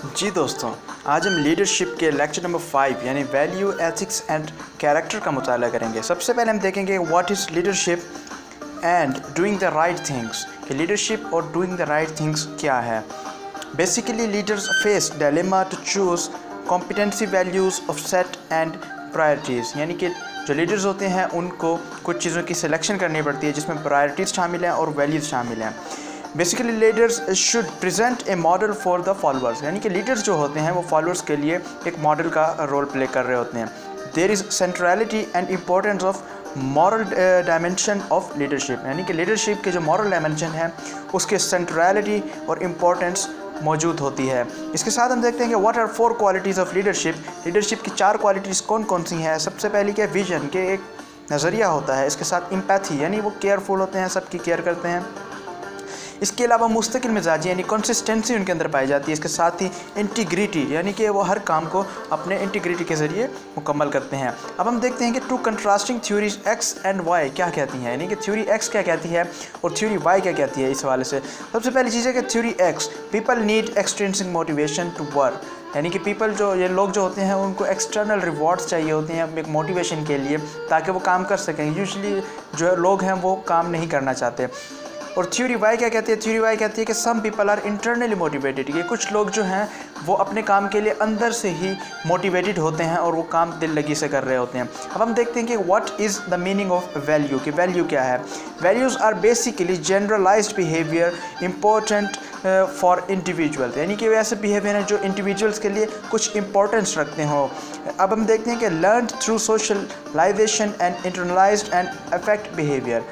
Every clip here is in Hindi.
जी दोस्तों, आज हम लीडरशिप के लेक्चर नंबर 5 यानी वैल्यू, एथिक्स एंड कैरेक्टर का मुताला करेंगे। सबसे पहले हम देखेंगे what is leadership and doing the right things, कि लीडरशिप और डूइंग द राइट थिंग्स क्या है। Basically leaders face dilemma to choose competency values of set and priorities, यानी कि जो लीडर्स होते हैं उनको कुछ चीज़ों की सिलेक्शन करनी पड़ती है जिसमें प्रायोरिटीज़ शामिल हैं और वैल्यूज़ शामिल हैं। Basically leaders should present A model for the followers, यानी कि लीडर्स जो होते हैं वो फॉलोअर्स के लिए एक मॉडल का रोल प्ले कर रहे होते हैं। There is centrality and importance of moral dimension of leadership, यानी कि लीडरशिप के जो मॉरल डायमेंशन है उसके सेंट्रलिटी और इम्पोर्टेंस मौजूद होती है। इसके साथ हम देखते हैं कि what are 4 qualities of leadership. Leadership की 4 क्वालिटीज़ कौन कौन सी हैं। सबसे पहली क्या, विजन के एक नज़रिया होता है। इसके साथ एम्पैथी, यानी वो केयरफुल होते हैं, सबकी केयर करते हैं। इसके अलावा मुस्तकिल मिजाजी यानी कंसिस्टेंसी उनके अंदर पाई जाती है। इसके साथ ही इंटीग्रिटी, यानी कि वो हर काम को अपने इंटीग्रिटी के ज़रिए मुकम्मल करते हैं। अब हम देखते हैं कि 2 contrasting theories X and Y क्या कहती हैं, यानी कि थ्योरी एक्स क्या कहती है और थ्योरी वाई क्या कहती है। इस हवाले से सबसे पहली चीज़ है कि theory X, people need extrinsic motivation to work, यानी कि पीपल जो ये लोग जो होते हैं उनको एक्सटर्नल रिवॉर्ड्स चाहिए होते हैं एक मोटिवेशन के लिए ताकि वो काम कर सकें। यूजुअली जो लोग हैं वो काम नहीं करना चाहते। और थ्योरी वाई क्या कहती है, थ्योरी वाई कहती है कि some people are internally motivated, ये कुछ लोग जो हैं वो अपने काम के लिए अंदर से ही मोटिवेटेड होते हैं और वो काम दिल लगी से कर रहे होते हैं। अब हम देखते हैं कि what is the meaning of value, कि वैल्यू क्या है। Values are basically generalised behaviour important for individual, यानी कि वैसे बिहेवियर हैं जो इंडिविजुअल्स के लिए कुछ इंपॉर्टेंस रखते हो। अब हम देखते हैं कि learn through socialisation and internalised and affect behaviour,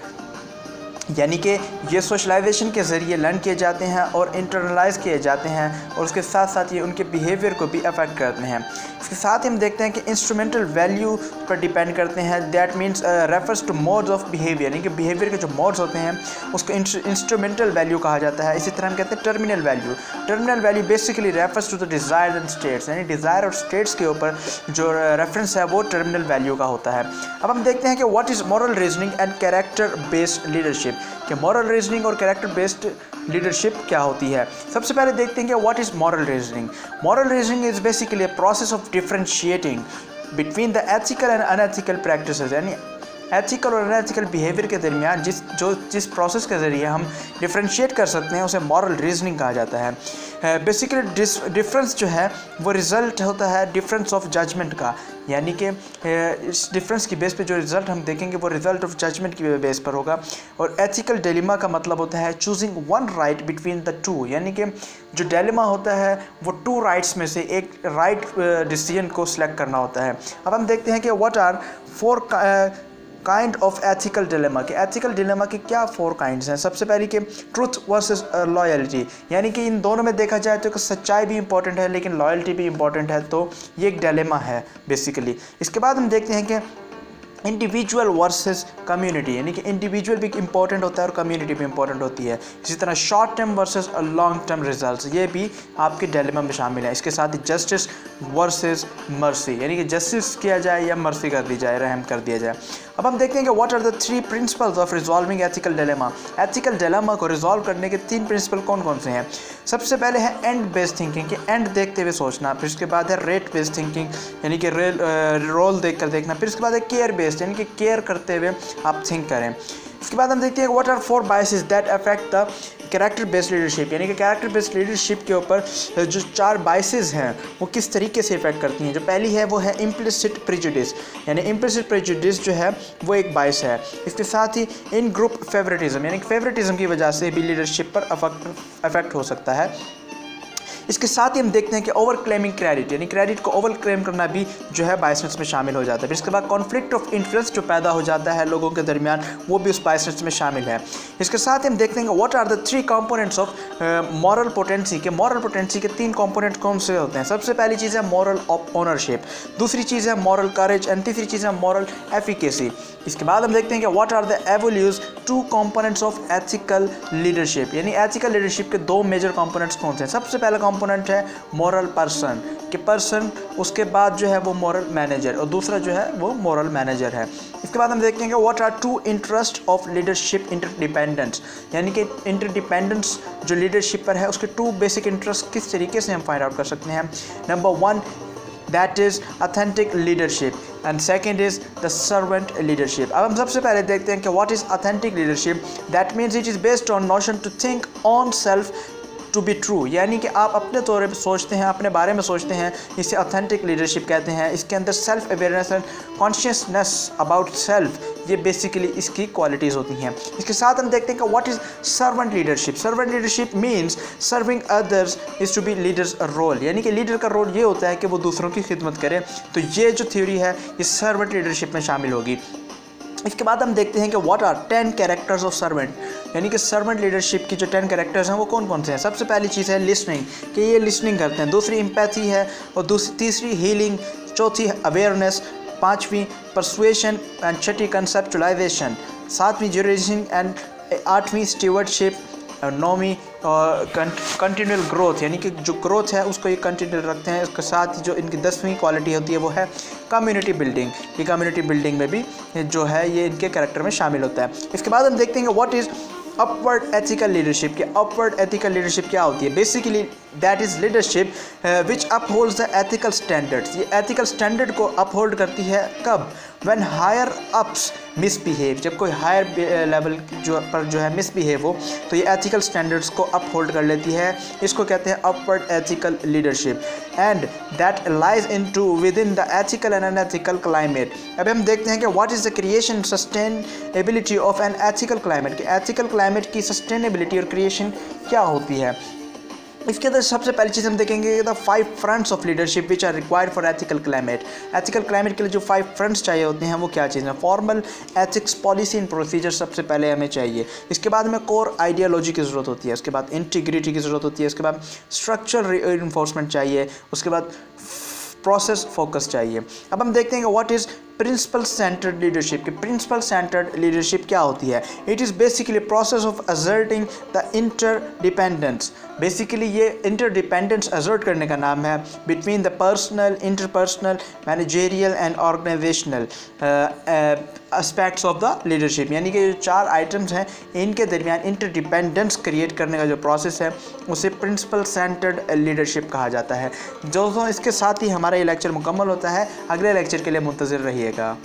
यानी कि ये सोशलाइजेशन के ज़रिए लर्न किए जाते हैं और इंटरनलाइज किए जाते हैं और उसके साथ साथ ये उनके बिहेवियर को भी अफेक्ट करते हैं। इसके साथ ही हम देखते हैं कि इंस्ट्रूमेंटल वैल्यू पर डिपेंड करते हैं। That means refers two modes of behaviour, यानी कि बिहेवियर के जो मोड्स होते हैं उसको इंस्ट्रूमेंटल वैल्यू कहा जाता है। इसी तरह हम कहते हैं terminal value. Terminal value basically refers to the desire and states, यानी डिज़ायर और स्टेट्स के ऊपर जो रेफरेंस है वो टर्मिनल वैल्यू का होता है। अब हम देखते हैं कि what is moral reasoning and character based leadership, कि मॉरल रीजनिंग और कैरेक्टर बेस्ड लीडरशिप क्या होती है। सबसे पहले देखते हैं कि what is moral reasoning. Moral reasoning is basically a process of differentiating between the ethical and unethical practices, यानी एथिकल और अनएथिकल बिहेवियर के दरमियान जिस प्रोसेस के ज़रिए हम डिफरेंशिएट कर सकते हैं उसे मॉरल रीजनिंग कहा जाता है। बेसिकली डिफरेंस जो है वो रिज़ल्ट होता है डिफरेंस ऑफ जजमेंट का, यानी कि इस डिफरेंस की बेस पे जो रिज़ल्ट हम देखेंगे वो रिज़ल्ट ऑफ जजमेंट की बेस पर होगा। और एथिकल डिलेमा का मतलब होता है choosing one right between the two, यानी कि जो डिलेमा होता है वो 2 राइट्स में से एक राइट डिसीजन को सिलेक्ट करना होता है। अब हम देखते हैं कि what are 4 kind of ethical dilemma, के एथिकल डिलेमा के क्या 4 काइंड्स हैं। सबसे पहली कि ट्रुथ वर्सेस लॉयल्टी, यानी कि इन दोनों में देखा जाए तो सच्चाई भी इंपॉर्टेंट है लेकिन लॉयल्टी भी इंपॉर्टेंट है, तो ये एक डिलेमा है बेसिकली। इसके बाद हम देखते हैं कि इंडिविजुअल वर्सेस कम्युनिटी, यानी कि इंडिविजुअल भी इंपॉर्टेंट होता है और कम्युनिटी भी इंपॉर्टेंट होती है। इसी तरह short term versus long term results, ये भी आपके डिलेमा में शामिल है। इसके साथ ही जस्टिस वर्सेस मर्सी, यानी कि जस्टिस किया जाए या मर्सी कर दी जाए, रहम कर दिया जाए। अब हम देखते हैं कि what are the 3 principles of resolving ethical dilemma. Ethical dilemma को रिजॉल्व करने के 3 प्रिंसिपल कौन कौन से हैं। सबसे पहले है एंड बेस्ड थिंकिंग, कि एंड देखते हुए सोचना। फिर इसके बाद है रेट बेस्ड थिंकिंग, यानी कि रोल देख कर देखना। फिर इसके बाद है केयर बेस्ड, यानी कि केयर करते हुए आप थिंक करें। इसके बाद हम देखते हैं what are 4 biases that affect the character based leadership, यानी कि कैरेक्टर बेस्ड लीडरशिप के ऊपर जो 4 बायसेस हैं वो किस तरीके से इफेक्ट करती हैं। जो पहली है वो है इम्प्लिसिट प्रेजुडिस, यानी इम्प्लिसिट प्रेजुडिस जो है वो एक बायस है। इसके साथ ही इन ग्रुप फेवरेटिज्म, यानी कि फेवरेटिज्म की वजह से भी लीडरशिप पर अफेक्ट हो सकता है। इसके साथ ही हम देखते हैं कि ओवर क्लेमिंग क्रेडिट, यानी क्रेडिट को ओवर क्लेम करना भी जो है बायसेस में शामिल हो जाता है। फिर इसके बाद कॉन्फ्लिक्ट ऑफ इंटरेस्ट जो पैदा हो जाता है लोगों के दरमियान, वो भी उस बायसेस में शामिल है। इसके साथ ही हम देखते हैं कि what are the 3 components of moral potency, के मॉरल पोटेंसी के 3 कंपोनेंट कौन से होते हैं। सबसे पहली चीज़ है मॉरल ऑफ ओनरशिप, दूसरी चीज़ है मॉरल करेज एंड तीसरी चीज़ है मॉरल एफिकेसी। इसके बाद हम देखते हैं कि what are the evolves 2 components of ethical leadership, यानी एथिकल लीडरशिप के 2 मेजर कंपोनेंट्स कौन से हैं। सबसे पहला कंपोनेंट है मोरल पर्सन, कि पर्सन उसके बाद जो है वो मोरल मैनेजर, और दूसरा जो है वो मोरल मैनेजर है। इसके बाद हम देखेंगे what are two interest of leadership interdependence, यानी कि इंटरडिपेंडेंस जो लीडरशिप पर है उसके टू बेसिक इंटरेस्ट किस तरीके से हम फाइंड आउट कर सकते हैं। Number 1 that is authentic leadership and second is the servant leadership। अब हम सबसे पहले देखते हैं कि what is authentic leadership। that means it is based on notion to think on self to be true, यानी कि आप अपने तौर पर सोचते हैं, अपने बारे में सोचते हैं, इसे ऑथेंटिक लीडरशिप कहते हैं। इसके अंदर self awareness and consciousness about self, ये बेसिकली इसकी क्वालिटीज़ होती हैं। इसके साथ हम देखते हैं कि what is servant leadership. Servant leadership means serving others is to be leader's role, यानी कि लीडर का रोल ये होता है कि वो दूसरों की खिदमत करे। तो ये जो थ्योरी है ये सर्वेंट लीडरशिप में शामिल होगी। इसके बाद हम देखते हैं कि what are 10 characters of servant, यानी कि सर्वेंट लीडरशिप की जो 10 कैरेक्टर्स हैं वो कौन कौन से हैं। सबसे पहली चीज़ है लिसनिंग, कि ये लिसनिंग करते हैं। दूसरी एम्पैथी है, और तीसरी हीलिंग, चौथी अवेयरनेस, पांचवी परसुएशन एंड छठी कंसेप्चुलाइजेशन, सातवीं ज्यूरिडिक्शन एंड आठवीं स्टीवर्डशिप, नौवीं कंटिन्यूअल ग्रोथ, यानी कि जो ग्रोथ है उसको ये कंटिन्यूअल रखते हैं। इसके साथ ही जो इनकी 10वीं क्वालिटी होती है वो है कम्युनिटी बिल्डिंग। ये कम्युनिटी बिल्डिंग में भी जो है ये इनके कैरेक्टर में शामिल होता है। इसके बाद हम देखते हैं कि what is upward ethical leadership. कि अपवर्ड एथिकल लीडरशिप क्या होती है। Basically that is leadership which upholds the ethical standards. ये एथिकल स्टैंडर्ड को अपहोल्ड करती है कब, व्हेन हायर अप्स मिसबिहेव, जब कोई हायर लेवल जो है मिसबिहेव हो तो ये एथिकल स्टैंडर्ड्स को अपहोल्ड कर लेती है। इसको कहते हैं upward ethical leadership and that lies into with in the ethical and unethical climate. अब हम देखते हैं कि what is the creation sustainability of an ethical climate, कि एथिकल क्लाइमेट की सस्टेनेबिलिटी और क्रिएशन क्या होती है। इसके अंदर सबसे पहली चीज़ हम देखेंगे the 5 fronts of leadership which are required for ethical climate. Ethical climate के लिए जो 5 फ्रंट्स चाहिए होते हैं वो क्या चीज़ है। Formal ethics policy and procedure सबसे पहले हमें चाहिए। इसके बाद हमें कोर आइडियोलॉजी की ज़रूरत होती है। उसके बाद इंटीग्रिटी की ज़रूरत होती है। उसके बाद स्ट्रक्चरल रीइंफोर्समेंट चाहिए। उसके बाद प्रोसेस फोकस चाहिए। अब हम देखते हैं कि what is principle centred leadership. कि प्रिंसिपल सेंटर्ड लीडरशिप क्या होती है। It is basically process of asserting the interdependence. Basically ये इंटरडिपेंडेंस असर्ट करने का नाम है between the personal, interpersonal, managerial and organisational aspects of the leadership, यानी कि जो 4 आइटम्स हैं इनके दरमियान इंटरडिपेंडेंस क्रिएट करने का जो प्रोसेस है उसे प्रिंसिपल सेंटर्ड लीडरशिप कहा जाता है। दोस्तों इसके साथ ही हमारा ये लेक्चर मुकम्मल होता है। अगले लेक्चर के लिए मुंतज़िर रहिएगा।